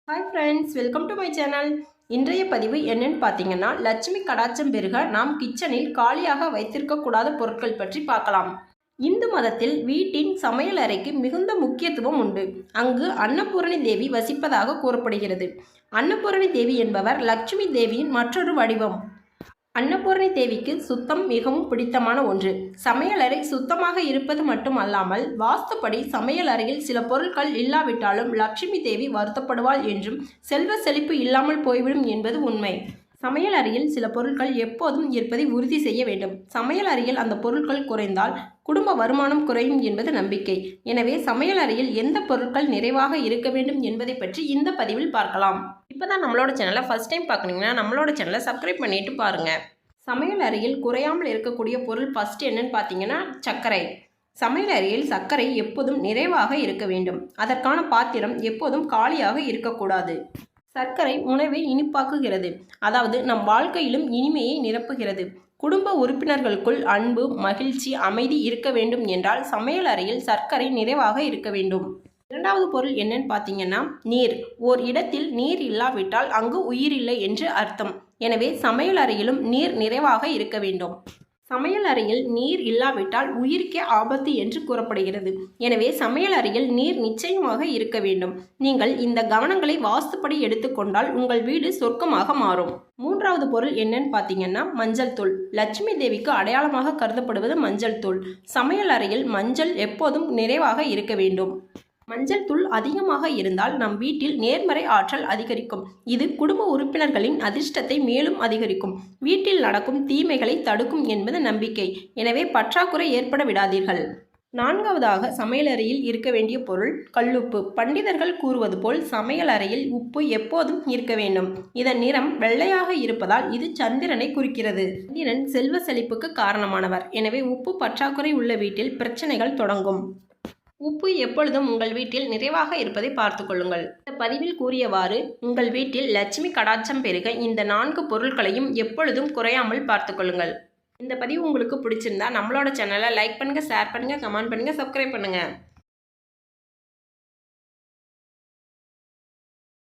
Hi friends, welcome to my channel. இன்றைய பதிவு என்னன்னு பார்த்தீங்கன்னா, லட்சுமி கடாட்சம் பெருக நாம் கிச்சனில் காலியாக வைத்திருக்கக்கூடாத பொருட்கள் பற்றி பார்க்கலாம். இந்து மதத்தில் வீட்டின் சமையல் அறைக்கு மிகுந்த முக்கியத்துவம் உண்டு. அங்கு அன்னபூரணி தேவி வசிப்பதாக கூறப்படுகிறது. அன்னபூரணி தேவி என்பவர் லட்சுமி தேவியின் மற்றொரு வடிவம். அன்னபூரணி தேவிக்கு சுத்தம் மிகவும் பிடித்தமான ஒன்று. சமையலறை சுத்தமாக இருப்பது மட்டும் அல்லாமல் வாஸ்துப்படி சமையல் அறையில் சில பொருட்கள் இல்லாவிட்டாலும் லட்சுமி தேவி வருத்தப்படுவாள் என்றும் செல்வ செழிப்பு இல்லாமல் போய்விடும் என்பது உண்மை. சமையல் அறையில் சில பொருட்கள் எப்போதும் இருப்பதை உறுதி செய்ய வேண்டும். சமையல் அறையில் அந்த பொருட்கள் குறைந்தால் குடும்ப வருமானம் குறையும் என்பது நம்பிக்கை. எனவே சமையல் அறையில் எந்த பொருட்கள் நிறைவாக இருக்க வேண்டும் என்பதை பற்றி இந்த பதிவில் பார்க்கலாம். இப்போதான் நம்மளோட சேனலை ஃபர்ஸ்ட் டைம் பார்க்குறீங்கன்னா நம்மளோட சேனலை சப்ஸ்கிரைப் பண்ணிட்டு பாருங்கள். சமையல் அறையில் குறையாமல் இருக்கக்கூடிய பொருள் ஃபர்ஸ்ட் என்னன்னு பார்த்தீங்கன்னா சர்க்கரை. சமையல் அறையில் சர்க்கரை எப்போதும் நிறைவாக இருக்க வேண்டும். அதற்கான பாத்திரம் எப்போதும் காலியாக இருக்கக்கூடாது. சர்க்கரை உணவை இனிப்பாக்குகிறது, அதாவது நம் வாழ்க்கையிலும் இனிமையை நிரப்புகிறது. குடும்ப உறுப்பினர்களுக்குள் அன்பு, மகிழ்ச்சி, அமைதி இருக்க வேண்டும் என்றால் சமையல் அறையில் சர்க்கரை நிறைவாக இருக்க வேண்டும். இரண்டாவது பொருள் என்னன்னு பார்த்தீங்கன்னா நீர். ஓர் இடத்தில் நீர் இல்லாவிட்டால் அங்கு உயிர் இல்லை என்று அர்த்தம். எனவே சமையல் அறையிலும் நீர் நிறைவாக இருக்க வேண்டும். சமையல் அறையில் நீர் இல்லாவிட்டால் உயிருக்கே ஆபத்து என்று கூறப்படுகிறது. எனவே சமையல் அறையில் நீர் நிச்சயமாக இருக்க வேண்டும். நீங்கள் இந்த கவனங்களை வாஸ்துப்படி எடுத்துக்கொண்டால் உங்கள் வீடு சொர்க்கமாக மாறும். மூன்றாவது பொருள் என்னன்னு பார்த்தீங்கன்னா மஞ்சள் தூள். லட்சுமி தேவிக்கு அடையாளமாக கருதப்படுவது மஞ்சள் தூள். சமையல் அறையில் மஞ்சள் எப்போதும் நிறைவாக இருக்க வேண்டும். மஞ்சள் தூள் அதிகமாக இருந்தால் நம் வீட்டில் நேர்மறை ஆற்றல் அதிகரிக்கும். இது குடும்ப உறுப்பினர்களின் அதிர்ஷ்டத்தை மேலும் அதிகரிக்கும். வீட்டில் நடக்கும் தீமைகளை தடுக்கும் என்பது நம்பிக்கை. எனவே பற்றாக்குறை ஏற்பட விடாதீர்கள். நான்காவதாக சமையலறையில் இருக்க வேண்டிய பொருள் கல்லுப்பு. பண்டிதர்கள் கூறுவது போல் சமையல் அறையில் உப்பு எப்போதும் இருக்க வேண்டும். இதன் நிறம் வெள்ளையாக இருப்பதால் இது சந்திரனை குறிக்கிறது. சந்திரன் செல்வ செழிப்புக்கு காரணமானவர். எனவே உப்பு பற்றாக்குறை உள்ள வீட்டில் பிரச்சனைகள் தொடங்கும். உப்பு எப்பொழுதும் உங்கள் வீட்டில் நிறைவாக இருப்பதை பார்த்து கொள்ளுங்கள். இந்த பதிவில் கூறியவாறு உங்கள் வீட்டில் லட்சுமி கடாட்சம் பெருக இந்த 4 பொருட்களையும் எப்பொழுதும் குறையாமல் பார்த்து கொள்ளுங்கள். இந்த பதிவு உங்களுக்கு பிடிச்சிருந்தா நம்மளோட சேனலை லைக் பண்ணுங்கள், ஷேர் பண்ணுங்கள், கமெண்ட் பண்ணுங்கள், சப்ஸ்கிரைப் பண்ணுங்கள்.